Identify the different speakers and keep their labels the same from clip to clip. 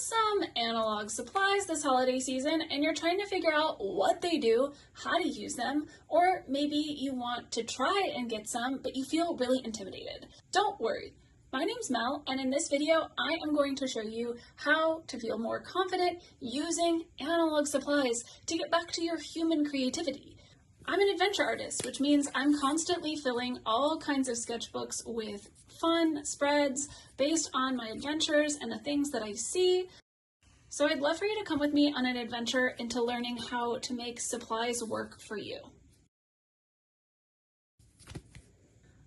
Speaker 1: some analog supplies this holiday season and you're trying to figure out what they do, how to use them, or maybe you want to try and get some, but you feel really intimidated. Don't worry. My name's Mel, and in this video, I am going to show you how to feel more confident using analog supplies to get back to your human creativity. I'm an adventure artist, which means I'm constantly filling all kinds of sketchbooks with fun spreads based on my adventures and the things that I see. So I'd love for you to come with me on an adventure into learning how to make supplies work for you.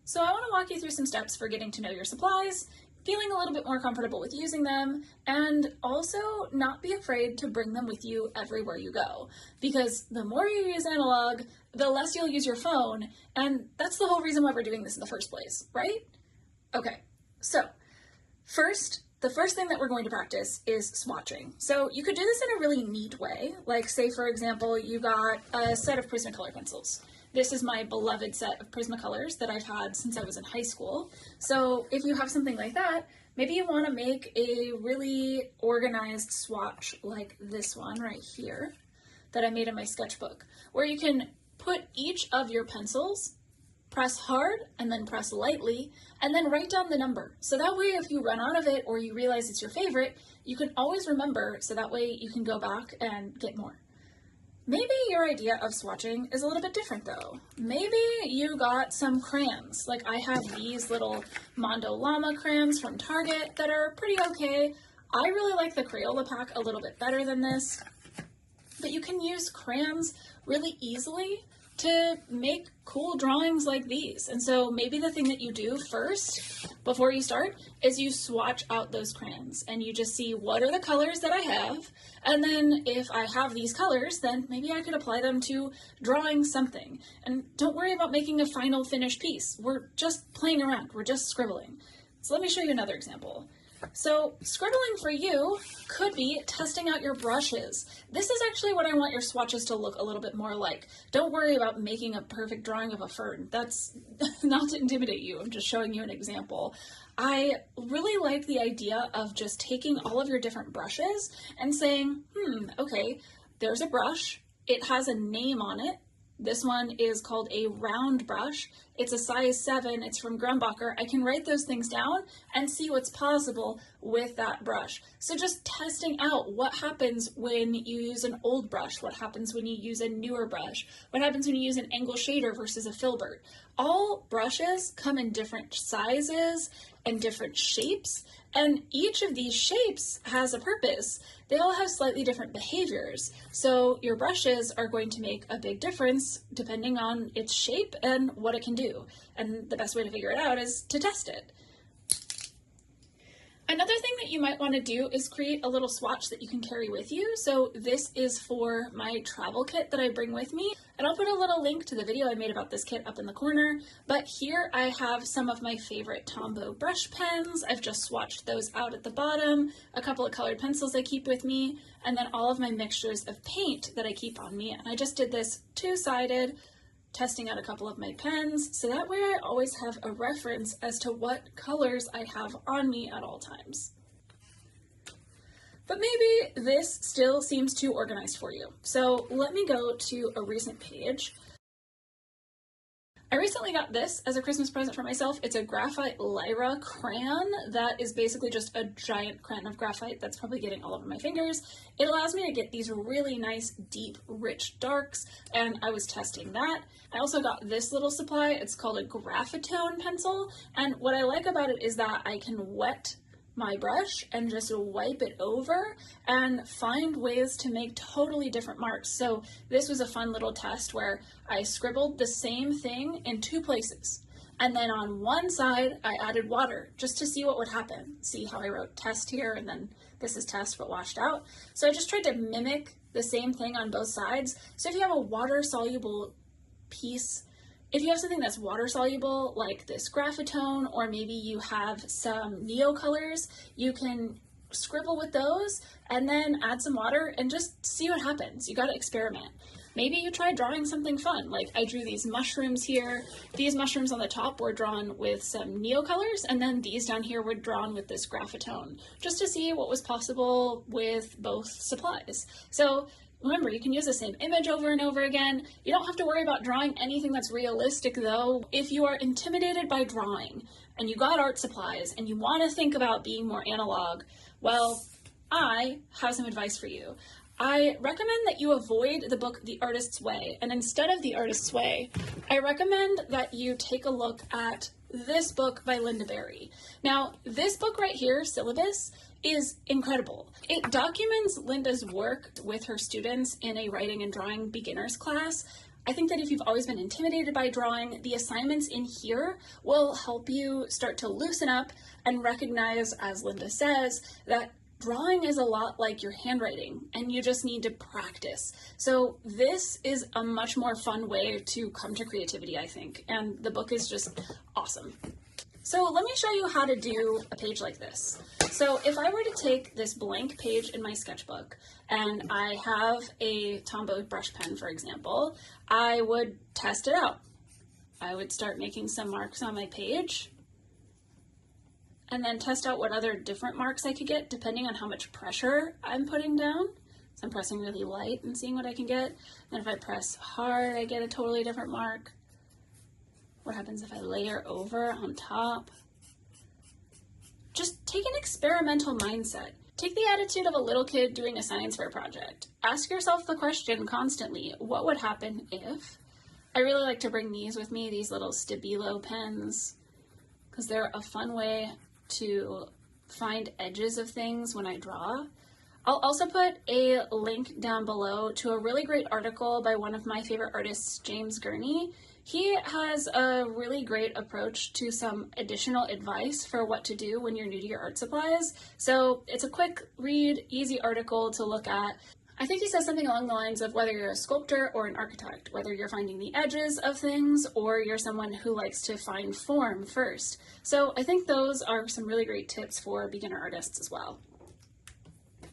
Speaker 1: So I want to walk you through some steps for getting to know your supplies, feeling a little bit more comfortable with using them, and also not be afraid to bring them with you everywhere you go. Because the more you use analog, the less you'll use your phone, and that's the whole reason why we're doing this in the first place, right? Okay, so the first thing that we're going to practice is swatching. So you could do this in a really neat way, like say for example, you got a set of Prismacolor pencils. This is my beloved set of Prismacolors that I've had since I was in high school. So if you have something like that, maybe you want to make a really organized swatch like this one right here that I made in my sketchbook, where you can put each of your pencils, press hard and then press lightly, and then write down the number. So that way if you run out of it or you realize it's your favorite, you can always remember, so that way you can go back and get more. Maybe your idea of swatching is a little bit different though. Maybe you got some crayons. Like I have these little Mondo Llama crayons from Target that are pretty okay. I really like the Crayola pack a little bit better than this, but you can use crayons really easily to make cool drawings like these. And so maybe the thing that you do first before you start is you swatch out those crayons and you just see what are the colors that I have, and then if I have these colors, then maybe I could apply them to drawing something. And don't worry about making a final finished piece. We're just playing around, we're just scribbling. So let me show you another example. So scribbling for you could be testing out your brushes. This is actually what I want your swatches to look a little bit more like. Don't worry about making a perfect drawing of a fern. That's not to intimidate you. I'm just showing you an example. I really like the idea of just taking all of your different brushes and saying, okay, there's a brush. It has a name on it. This one is called a round brush. It's a size 7, it's from Grumbacher. I can write those things down and see what's possible with that brush. So just testing out what happens when you use an old brush, what happens when you use a newer brush, what happens when you use an angle shader versus a filbert. All brushes come in different sizes and different shapes, and each of these shapes has a purpose. They all have slightly different behaviors. So your brushes are going to make a big difference depending on its shape and what it can do. And the best way to figure it out is to test it. Another thing that you might want to do is create a little swatch that you can carry with you. So this is for my travel kit that I bring with me. And I'll put a little link to the video I made about this kit up in the corner. But here I have some of my favorite Tombow brush pens. I've just swatched those out at the bottom, a couple of colored pencils I keep with me, and then all of my mixtures of paint that I keep on me. And I just did this two-sided, testing out a couple of my pens, so that way I always have a reference as to what colors I have on me at all times. But maybe this still seems too organized for you. So let me go to a recent page. I recently got this as a Christmas present for myself. It's a graphite Lyra crayon that is basically just a giant crayon of graphite that's probably getting all over my fingers. It allows me to get these really nice, deep, rich darks, and I was testing that. I also got this little supply. It's called a graphitone pencil, and what I like about it is that I can wet my brush and just wipe it over and find ways to make totally different marks. So this was a fun little test where I scribbled the same thing in 2 places. And then on one side, I added water just to see what would happen. See how I wrote test here, and then this is test but washed out. So I just tried to mimic the same thing on both sides. So if you have a water-soluble piece, if you have something that's water soluble like this graphitone, or maybe you have some neo colors, you can scribble with those and then add some water and just see what happens. You got to experiment. Maybe you try drawing something fun, like I drew these mushrooms here. These mushrooms on the top were drawn with some neocolors, and then these down here were drawn with this graphitone, just to see what was possible with both supplies. So remember, you can use the same image over and over again. You don't have to worry about drawing anything that's realistic though. If you are intimidated by drawing and you got art supplies and you want to think about being more analog, well, I have some advice for you. I recommend that you avoid the book The Artist's Way, and instead of The Artist's Way, I recommend that you take a look at this book by Linda Berry. Now, this book right here, Syllabus, is incredible. It documents Linda's work with her students in a writing and drawing beginners class. I think that if you've always been intimidated by drawing, the assignments in here will help you start to loosen up and recognize, as Linda says, that drawing is a lot like your handwriting and you just need to practice. So this is a much more fun way to come to creativity, I think, and the book is just awesome. So let me show you how to do a page like this. So if I were to take this blank page in my sketchbook and I have a Tombow brush pen, for example, I would test it out. I would start making some marks on my page and then test out what other different marks I could get depending on how much pressure I'm putting down. So I'm pressing really light and seeing what I can get. Then if I press hard, I get a totally different mark. What happens if I layer over on top? Just take an experimental mindset. Take the attitude of a little kid doing a science fair project. Ask yourself the question constantly, what would happen if? I really like to bring these with me, these little Stabilo pens, because they're a fun way to find edges of things when I draw. I'll also put a link down below to a really great article by one of my favorite artists, James Gurney. He has a really great approach to some additional advice for what to do when you're new to your art supplies. So it's a quick read, easy article to look at. I think he says something along the lines of whether you're a sculptor or an architect, whether you're finding the edges of things or you're someone who likes to find form first. So I think those are some really great tips for beginner artists as well.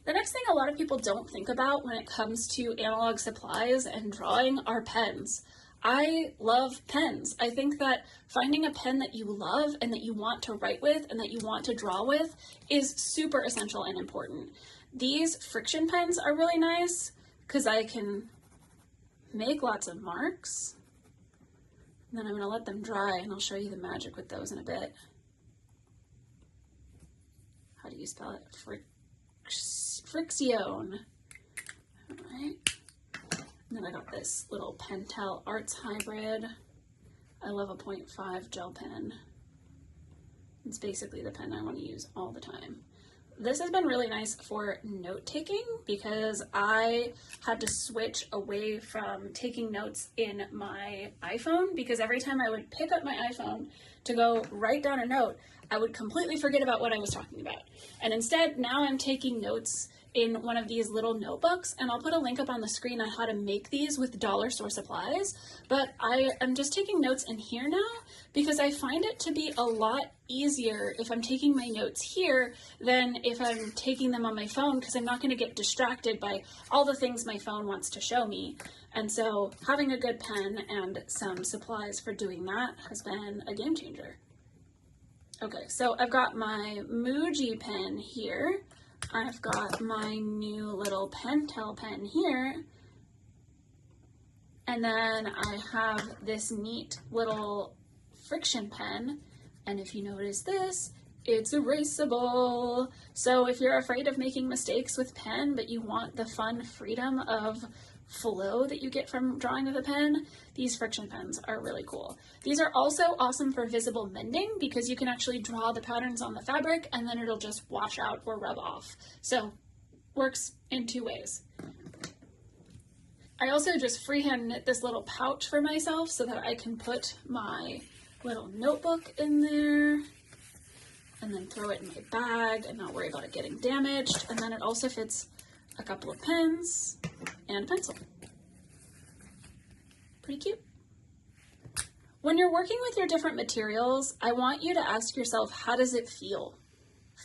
Speaker 1: The next thing a lot of people don't think about when it comes to analog supplies and drawing are pens. I love pens. I think that finding a pen that you love and that you want to write with and that you want to draw with is super essential and important. These friction pens are really nice because I can make lots of marks. And then I'm going to let them dry and I'll show you the magic with those in a bit. How do you spell it? Friction. All right. And then I got this little Pentel Arts Hybrid. I love a 0.5 gel pen. It's basically the pen I want to use all the time. This has been really nice for note taking because I had to switch away from taking notes in my iPhone because every time I would pick up my iPhone to go write down a note, I would completely forget about what I was talking about. And instead, now I'm taking notes in one of these little notebooks, and I'll put a link up on the screen on how to make these with dollar store supplies, but I am just taking notes in here now because I find it to be a lot easier if I'm taking my notes here than if I'm taking them on my phone because I'm not going to get distracted by all the things my phone wants to show me. And so having a good pen and some supplies for doing that has been a game changer. Okay, so I've got my Muji pen here. I've got my new little Pentel pen here, and then I have this neat little friction pen, and if you notice this, it's erasable. So if you're afraid of making mistakes with pen, but you want the fun freedom of flow that you get from drawing with a pen, these friction pens are really cool. These are also awesome for visible mending because you can actually draw the patterns on the fabric and then it'll just wash out or rub off. So works in two ways. I also just freehand knit this little pouch for myself so that I can put my little notebook in there and then throw it in my bag and not worry about it getting damaged. And then it also fits a couple of pens and a pencil. Pretty cute. When you're working with your different materials, I want you to ask yourself, how does it feel?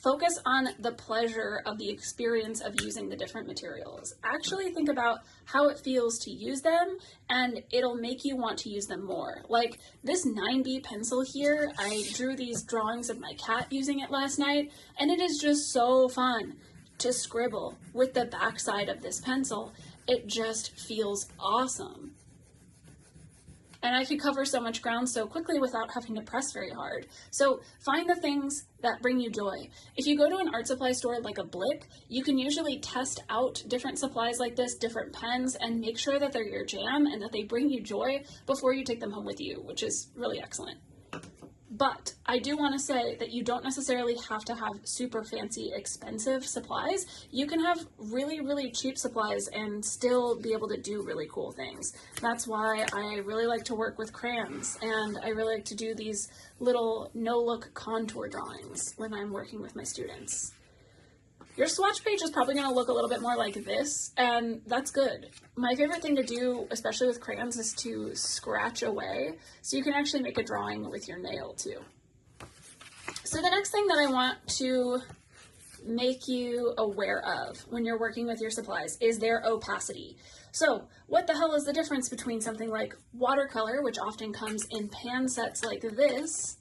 Speaker 1: Focus on the pleasure of the experience of using the different materials. Actually think about how it feels to use them, and it'll make you want to use them more. Like this 9B pencil here, I drew these drawings of my cat using it last night, and it is just so fun to scribble with the backside of this pencil. It just feels awesome. And I could cover so much ground so quickly without having to press very hard. So find the things that bring you joy. If you go to an art supply store like a Blick, you can usually test out different supplies like this, different pens, and make sure that they're your jam and that they bring you joy before you take them home with you, which is really excellent. But I do want to say that you don't necessarily have to have super fancy, expensive supplies. You can have really, really cheap supplies and still be able to do really cool things. That's why I really like to work with crayons, and I really like to do these little no-look contour drawings when I'm working with my students. Your swatch page is probably going to look a little bit more like this, and that's good. My favorite thing to do, especially with crayons, is to scratch away, so you can actually make a drawing with your nail too. So the next thing that I want to make you aware of when you're working with your supplies is their opacity. So what the hell is the difference between something like watercolor, which often comes in pan sets like this,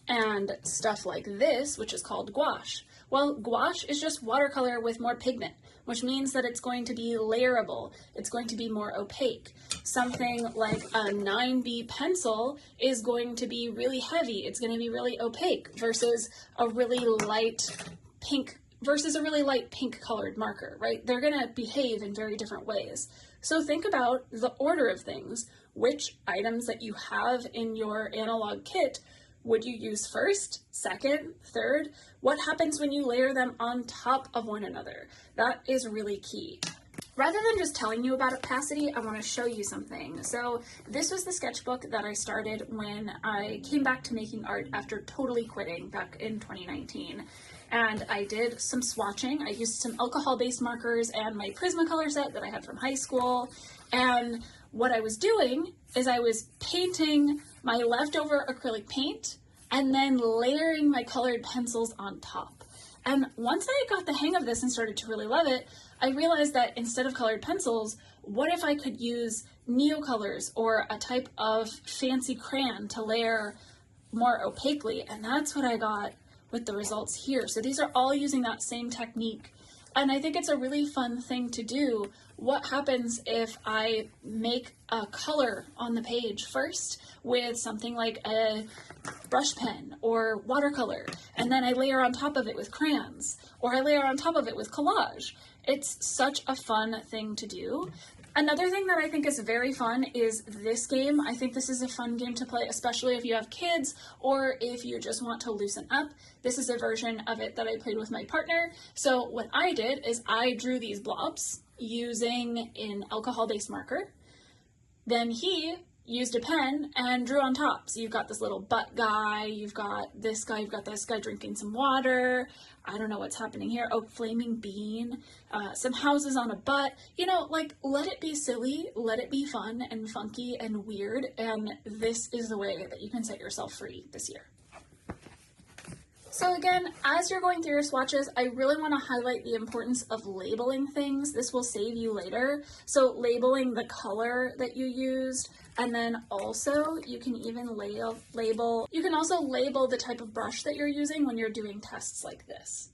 Speaker 1: and stuff like this, which is called gouache? Well, gouache is just watercolor with more pigment, which means that it's going to be layerable. It's going to be more opaque. Something like a 9B pencil is going to be really heavy. It's going to be really opaque versus a really light pink colored marker, right? They're going to behave in very different ways. So think about the order of things. Which items that you have in your analog kit would you use first, second, third? What happens when you layer them on top of one another? That is really key. Rather than just telling you about opacity, I want to show you something. So this was the sketchbook that I started when I came back to making art after totally quitting back in 2019. And I did some swatching. I used some alcohol-based markers and my Prismacolor set that I had from high school. And what I was doing is I was painting my leftover acrylic paint and then layering my colored pencils on top. And once I got the hang of this and started to really love it, I realized that instead of colored pencils, what if I could use neocolors or a type of fancy crayon to layer more opaquely? And that's what I got with the results here. So these are all using that same technique. And I think it's a really fun thing to do. What happens if I make a color on the page first with something like a brush pen or watercolor, and then I layer on top of it with crayons, or I layer on top of it with collage? It's such a fun thing to do. Another thing that I think is very fun is this game. I think this is a fun game to play, especially if you have kids or if you just want to loosen up. This is a version of it that I played with my partner. So what I did is I drew these blobs using an alcohol-based marker. Then he used a pen and drew on top. So you've got this little butt guy, you've got this guy drinking some water. I don't know what's happening here. Oh, flaming bean, some houses on a butt. You know, like, let it be silly, let it be fun and funky and weird, and this is the way that you can set yourself free this year. So again, as you're going through your swatches, I really want to highlight the importance of labeling things. This will save you later. So labeling the color that you used, and then also you can even label the type of brush that you're using when you're doing tests like this.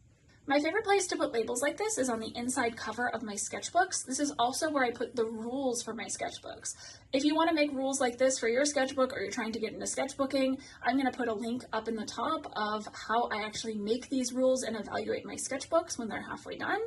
Speaker 1: My favorite place to put labels like this is on the inside cover of my sketchbooks. This is also where I put the rules for my sketchbooks. If you want to make rules like this for your sketchbook, or you're trying to get into sketchbooking, I'm going to put a link up in the top of how I actually make these rules and evaluate my sketchbooks when they're halfway done.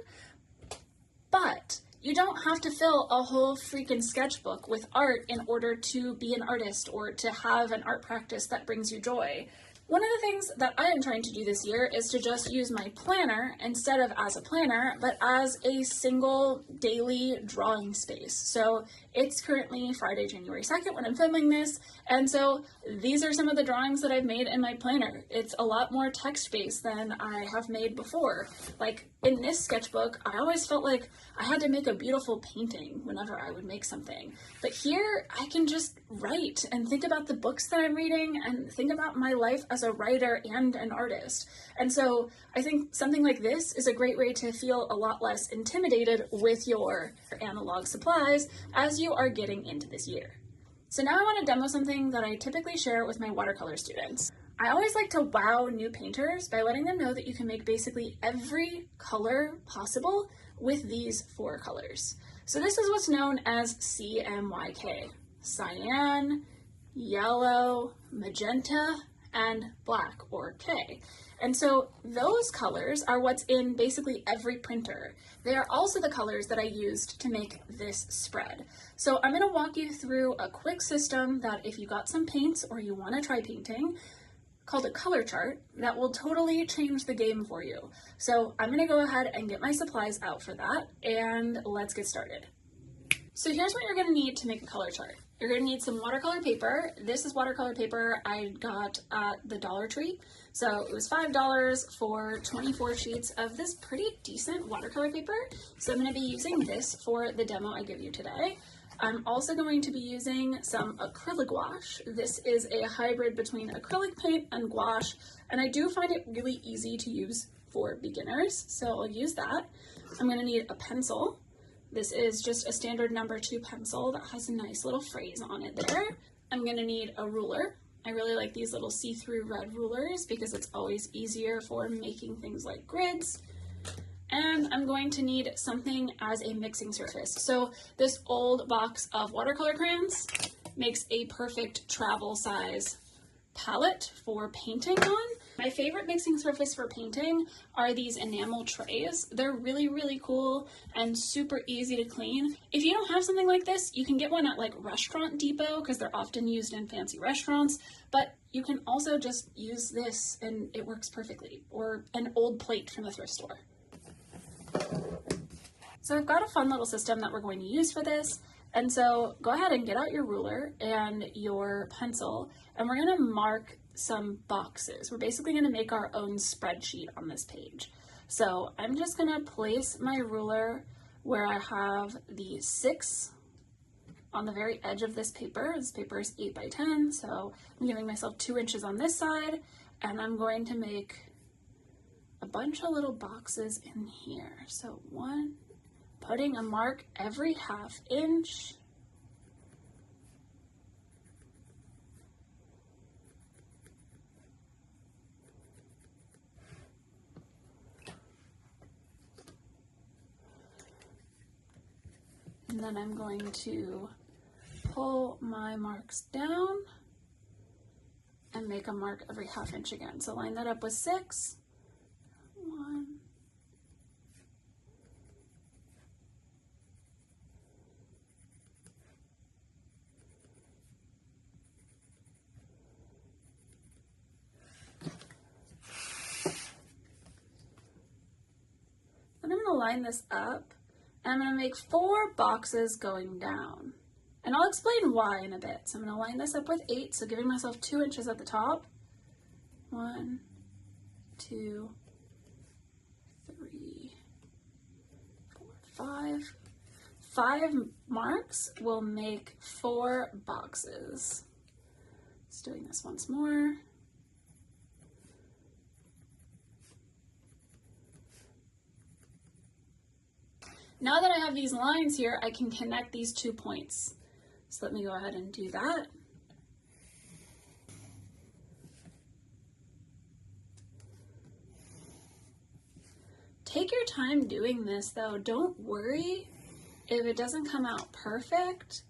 Speaker 1: But you don't have to fill a whole freaking sketchbook with art in order to be an artist or to have an art practice that brings you joy. One of the things that I am trying to do this year is to just use my planner instead of as a planner, but as a single daily drawing space. So It's currently Friday, January 2nd when I'm filming this, and so these are some of the drawings that I've made in my planner. It's a lot more text-based than I have made before. Like in this sketchbook, I always felt like I had to make a beautiful painting whenever I would make something. But here, I can just write and think about the books that I'm reading and think about my life as a writer and an artist. And so I think something like this is a great way to feel a lot less intimidated with your analog supplies as you are getting into this year. So now I want to demo something that I typically share with my watercolor students. I always like to wow new painters by letting them know that you can make basically every color possible with these 4 colors. So this is what's known as CMYK: cyan, yellow, magenta, and black, or K. And so those colors are what's in basically every printer. They are also the colors that I used to make this spread. So I'm going to walk you through a quick system that if you got some paints or you want to try painting, called a color chart, that will totally change the game for you. So I'm going to go ahead and get my supplies out for that, and let's get started. So here's what you're going to need to make a color chart. You're going to need some watercolor paper. This is watercolor paper I got at the Dollar Tree. So it was $5 for 24 sheets of this pretty decent watercolor paper. So I'm going to be using this for the demo I give you today. I'm also going to be using some acrylic gouache. This is a hybrid between acrylic paint and gouache, and I do find it really easy to use for beginners, so I'll use that. I'm going to need a pencil. This is just a standard number 2 pencil that has a nice little phrase on it there. I'm going to need a ruler. I really like these little see-through red rulers because it's always easier for making things like grids. And I'm going to need something as a mixing surface. So this old box of watercolor crayons makes a perfect travel size palette for painting on. My favorite mixing surface for painting are these enamel trays. They're really, really cool and super easy to clean. If you don't have something like this, you can get one at like Restaurant Depot because they're often used in fancy restaurants, but you can also just use this and it works perfectly, or an old plate from the thrift store. So I've got a fun little system that we're going to use for this. And so go ahead and get out your ruler and your pencil, and we're going to mark some boxes. We're basically going to make our own spreadsheet on this page. So I'm just going to place my ruler where I have the 6 on the very edge of this paper. This paper is 8 by 10, so I'm giving myself 2 inches on this side, and I'm going to make a bunch of little boxes in here. So putting a mark every ½ inch. And then I'm going to pull my marks down and make a mark every ½ inch again. So line that up with 6. 1. Then I'm going to line this up, and I'm going to make 4 boxes going down. And I'll explain why in a bit. So I'm going to line this up with 8, so giving myself 2 inches at the top. 1, 2, 3, 4, 5. 5 marks will make 4 boxes. Just doing this once more. Now that I have these lines here, I can connect these 2 points. So let me go ahead and do that. Take your time doing this though. Don't worry if it doesn't come out perfect.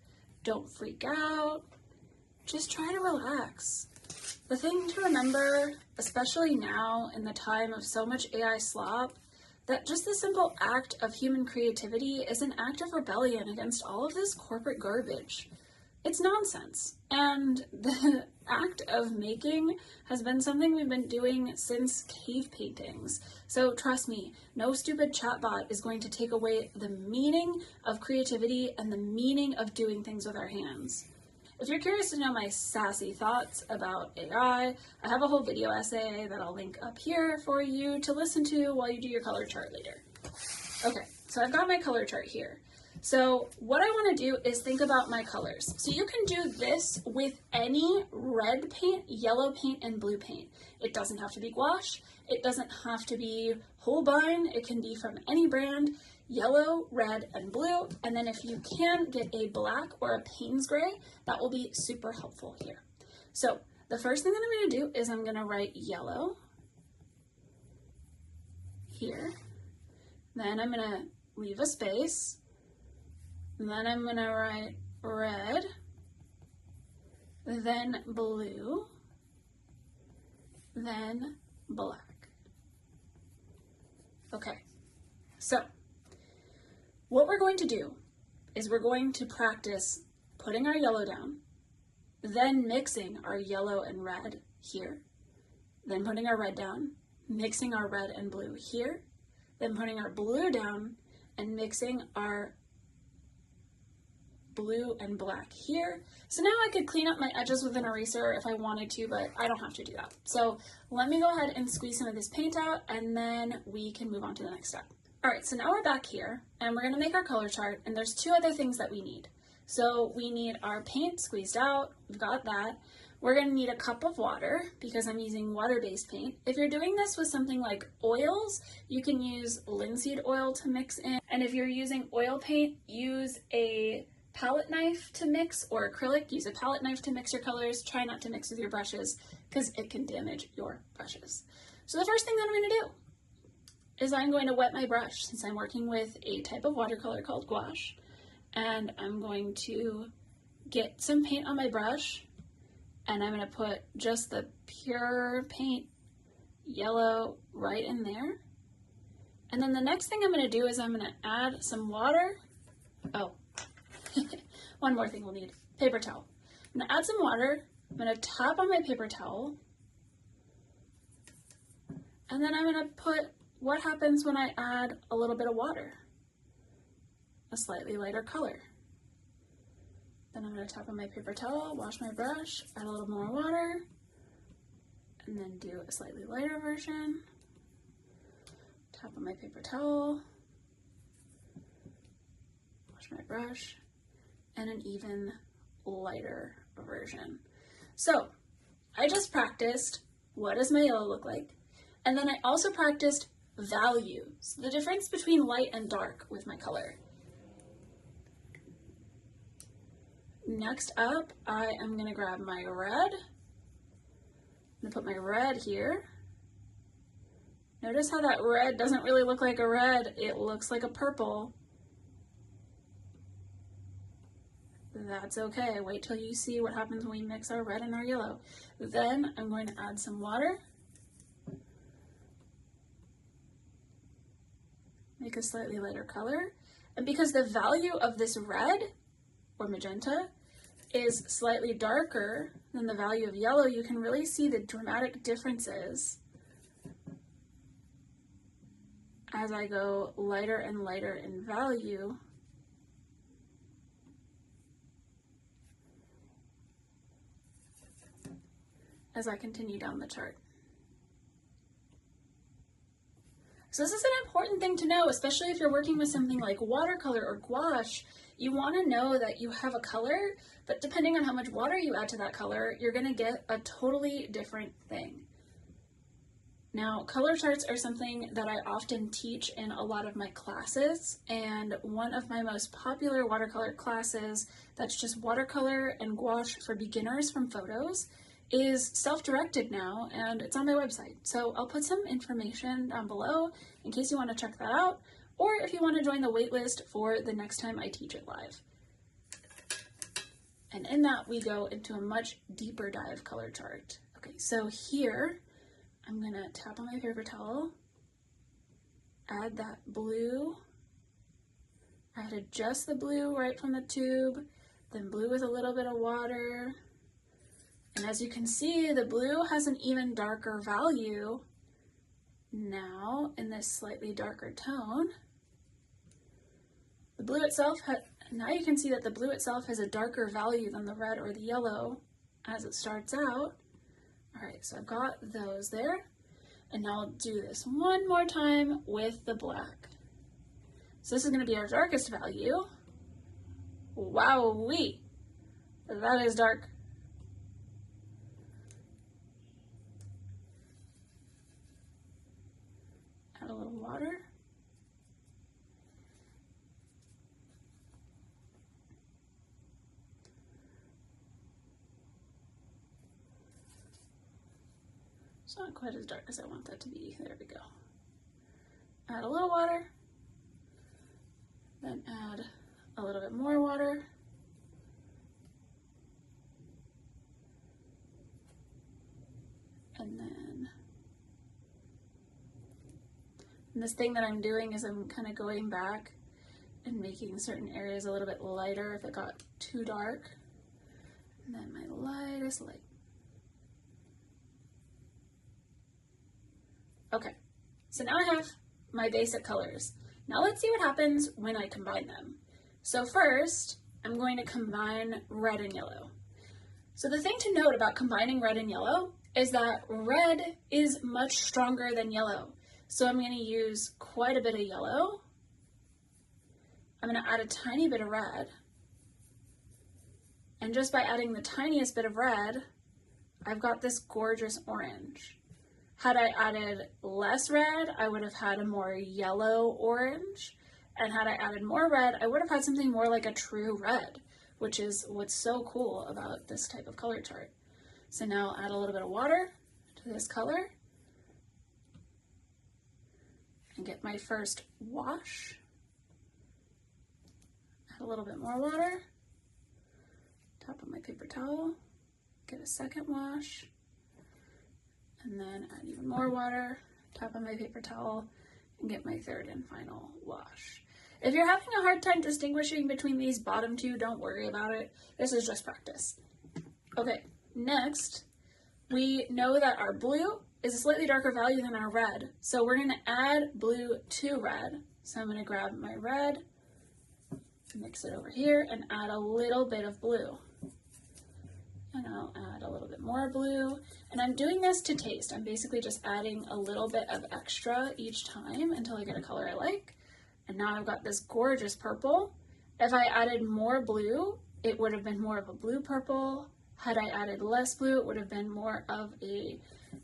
Speaker 1: Don't freak out. Just try to relax. The thing to remember, especially now in the time of so much AI slop, that just the simple act of human creativity is an act of rebellion against all of this corporate garbage. It's nonsense. And the act of making has been something we've been doing since cave paintings. So trust me, no stupid chatbot is going to take away the meaning of creativity and the meaning of doing things with our hands. If you're curious to know my sassy thoughts about AI, I have a whole video essay that I'll link up here for you to listen to while you do your color chart later. Okay, so I've got my color chart here. So what I want to do is think about my colors. So you can do this with any red paint, yellow paint, and blue paint. It doesn't have to be gouache. It doesn't have to be Holbein. It can be from any brand, yellow, red, and blue. And then if you can get a black or a Payne's gray, that will be super helpful here. So the first thing that I'm going to do is I'm going to write yellow here. Then I'm going to leave a space. And then I'm going to write red, then blue, then black. Okay, so what we're going to do is we're going to practice putting our yellow down, then mixing our yellow and red here, then putting our red down, mixing our red and blue here, then putting our blue down and mixing our blue and black here. So now I could clean up my edges with an eraser if I wanted to, but I don't have to do that. So let me go ahead and squeeze some of this paint out and then we can move on to the next step. All right, so now we're back here and we're gonna make our color chart, and there's two other things that we need. So we need our paint squeezed out, we've got that. We're gonna need a cup of water because I'm using water-based paint. If you're doing this with something like oils, you can use linseed oil to mix in. And if you're using oil paint, use a palette knife to mix, or acrylic, use a palette knife to mix your colors. Try not to mix with your brushes because it can damage your brushes. So the first thing that I'm going to do is I'm going to wet my brush since I'm working with a type of watercolor called gouache, and I'm going to get some paint on my brush and I'm going to put just the pure paint yellow right in there. And then the next thing I'm going to do is I'm going to add some water. Oh, one more thing we'll need, paper towel. I'm gonna add some water, I'm gonna tap on my paper towel, and then I'm gonna put what happens when I add a little bit of water, a slightly lighter color. Then I'm gonna tap on my paper towel, wash my brush, add a little more water, and then do a slightly lighter version. Tap on my paper towel, wash my brush, and an even lighter version. So I just practiced what does my yellow look like, and then I also practiced values, the difference between light and dark with my color. Next up, I am going to grab my red. I'm going to put my red here. Notice how that red doesn't really look like a red, it looks like a purple. That's okay, wait till you see what happens when we mix our red and our yellow. Then I'm going to add some water. Make a slightly lighter color. And because the value of this red or magenta is slightly darker than the value of yellow, you can really see the dramatic differences as I go lighter and lighter in value. As I continue down the chart. So this is an important thing to know, especially if you're working with something like watercolor or gouache. You want to know that you have a color, but depending on how much water you add to that color, you're going to get a totally different thing. Now, color charts are something that I often teach in a lot of my classes, and one of my most popular watercolor classes that's just watercolor and gouache for beginners from photos is self-directed now, and it's on my website. So I'll put some information down below in case you want to check that out, or if you want to join the waitlist for the next time I teach it live. And in that, we go into a much deeper dive color chart. Okay, so here, I'm gonna tap on my paper towel, add that blue. I added just the blue right from the tube, then blue with a little bit of water. And as you can see, the blue has an even darker value now in this slightly darker tone. The blue itself, now you can see that the blue itself has a darker value than the red or the yellow as it starts out. All right, so I've got those there. And now I'll do this one more time with the black. So this is gonna be our darkest value. Wowee, that is dark. Add a little water. It's not quite as dark as I want that to be. There we go. Add a little water, then add a little bit more water. And then this thing that I'm doing is I'm kind of going back and making certain areas a little bit lighter if it got too dark. And then my lightest light. Okay, so now I have my basic colors. Now let's see what happens when I combine them. So first, I'm going to combine red and yellow. So the thing to note about combining red and yellow is that red is much stronger than yellow. So I'm going to use quite a bit of yellow. I'm going to add a tiny bit of red. And just by adding the tiniest bit of red, I've got this gorgeous orange. Had I added less red, I would have had a more yellow orange. And had I added more red, I would have had something more like a true red, which is what's so cool about this type of color chart. So now I'll add a little bit of water to this color and get my first wash. Add a little bit more water, top of my paper towel, get a second wash, and then add even more water, top of my paper towel, and get my third and final wash. If you're having a hard time distinguishing between these bottom two, don't worry about it. This is just practice. Okay, next, we know that our blue is a slightly darker value than our red. So we're gonna add blue to red. So I'm gonna grab my red, mix it over here, and add a little bit of blue. And I'll add a little bit more blue. And I'm doing this to taste. I'm basically just adding a little bit of extra each time until I get a color I like. And now I've got this gorgeous purple. If I added more blue, it would have been more of a blue purple. Had I added less blue, it would have been more of a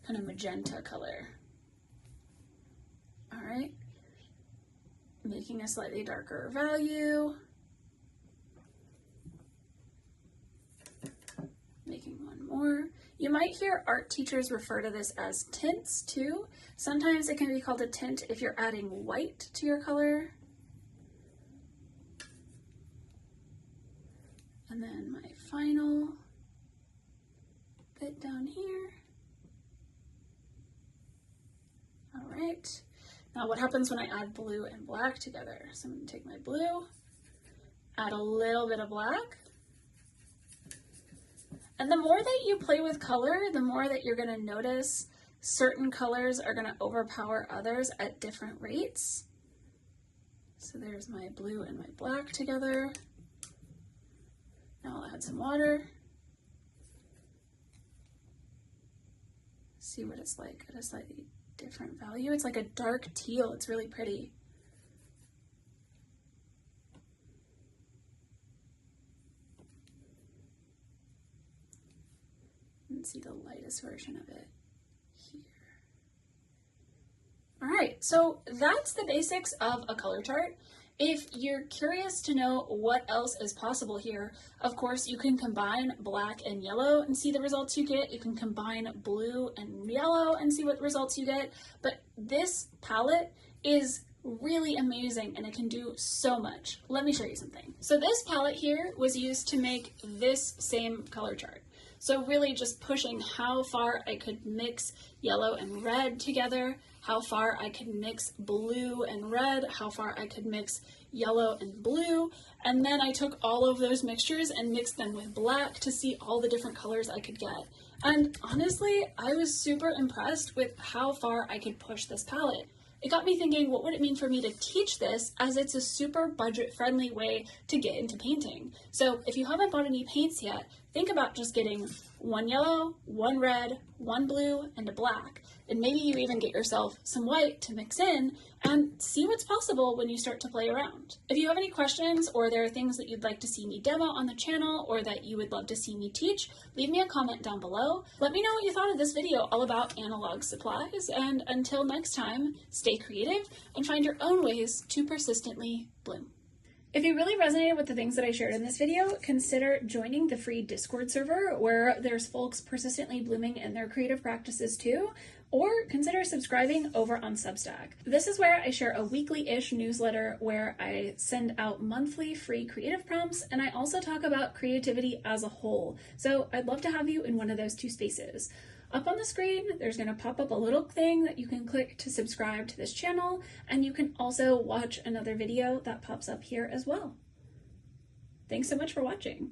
Speaker 1: kind of magenta color. All right, making a slightly darker value. Making one more. You might hear art teachers refer to this as tints too. Sometimes it can be called a tint if you're adding white to your color. And then my final bit down here. All right. Now what happens when I add blue and black together? So I'm going to take my blue, add a little bit of black. And the more that you play with color, the more that you're going to notice certain colors are going to overpower others at different rates. So there's my blue and my black together. Now I'll add some water. See what it's like at a slightly different value. It's like a dark teal. It's really pretty. And see the lightest version of it here. All right, so that's the basics of a color chart. If you're curious to know what else is possible here, of course, you can combine black and yellow and see the results you get. You can combine blue and yellow and see what results you get. But this palette is really amazing and it can do so much. Let me show you something. So this palette here was used to make this same color chart. So really just pushing how far I could mix yellow and red together, how far I could mix blue and red, how far I could mix yellow and blue, and then I took all of those mixtures and mixed them with black to see all the different colors I could get. And honestly, I was super impressed with how far I could push this palette. It got me thinking, what would it mean for me to teach this, as it's a super budget-friendly way to get into painting. So if you haven't bought any paints yet, think about just getting one yellow, one red, one blue, and a black. And maybe you even get yourself some white to mix in and see what's possible when you start to play around. If you have any questions, or there are things that you'd like to see me demo on the channel, or that you would love to see me teach, leave me a comment down below. Let me know what you thought of this video all about analog supplies, and until next time, stay creative and find your own ways to persistently bloom. If you really resonated with the things that I shared in this video, consider joining the free Discord server where there's folks persistently blooming in their creative practices too, or consider subscribing over on Substack. This is where I share a weekly-ish newsletter where I send out monthly free creative prompts, and I also talk about creativity as a whole. So I'd love to have you in one of those two spaces. Up on the screen, there's going to pop up a little thing that you can click to subscribe to this channel, and you can also watch another video that pops up here as well. Thanks so much for watching.